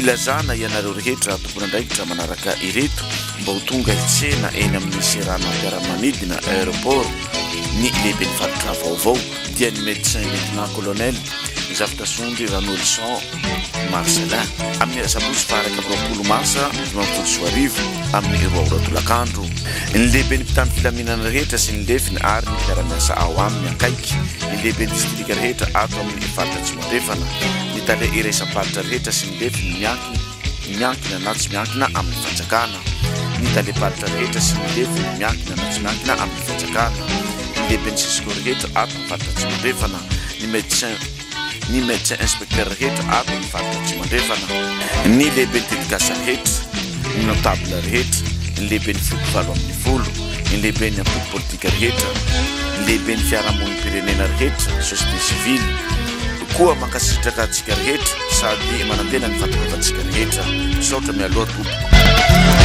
ilazana ianareo rehetra tompona andraikitra manaraka ireto mba ho tonga hitsena eny amin'ny serana mpiaramanidina aéroport ny lehiben'ny faritra vaovao dia ny médecin lieutenant colonel Zaftasondry Ranolson Marcelin amin'ny sabosy faraka roapolo marsa 2024 amin'ny roa tolakandro ny lehiben'ny mpitandro filaminana rehetra sy ny lefiny ary ny mpiara-miasa ao aminy akaiky ny lehiben'ny distrika rehetra ato amin'ny faritra Tsimandrefana ny tale iraisam-paritra rehetra sy ny lefiny miankina na tsy miankina amin'ny fanjakana ny tale-paritra rehetra sy ny lefiny miankina na tsy miankina amin'ny fanjakana ny lehiben'ny sisiko rehetra ato amin'ny faritra Tsimandrefana ny médecin inspecteur rehetra ato amin'ny faritra Tsimandrefana ny lehiben'ny tetikasa rehetra ny notable rehetra ny lehiben'ny folo amin'ny folo ny lehiben'ny ampoko politika rehetra ny lehiben'ny fiarahamon'ny pirenena rehetra société civile koa mankasitraka atsika rehetra sady manantena ny fatokavantsika rehetra saotra mialoha tompoko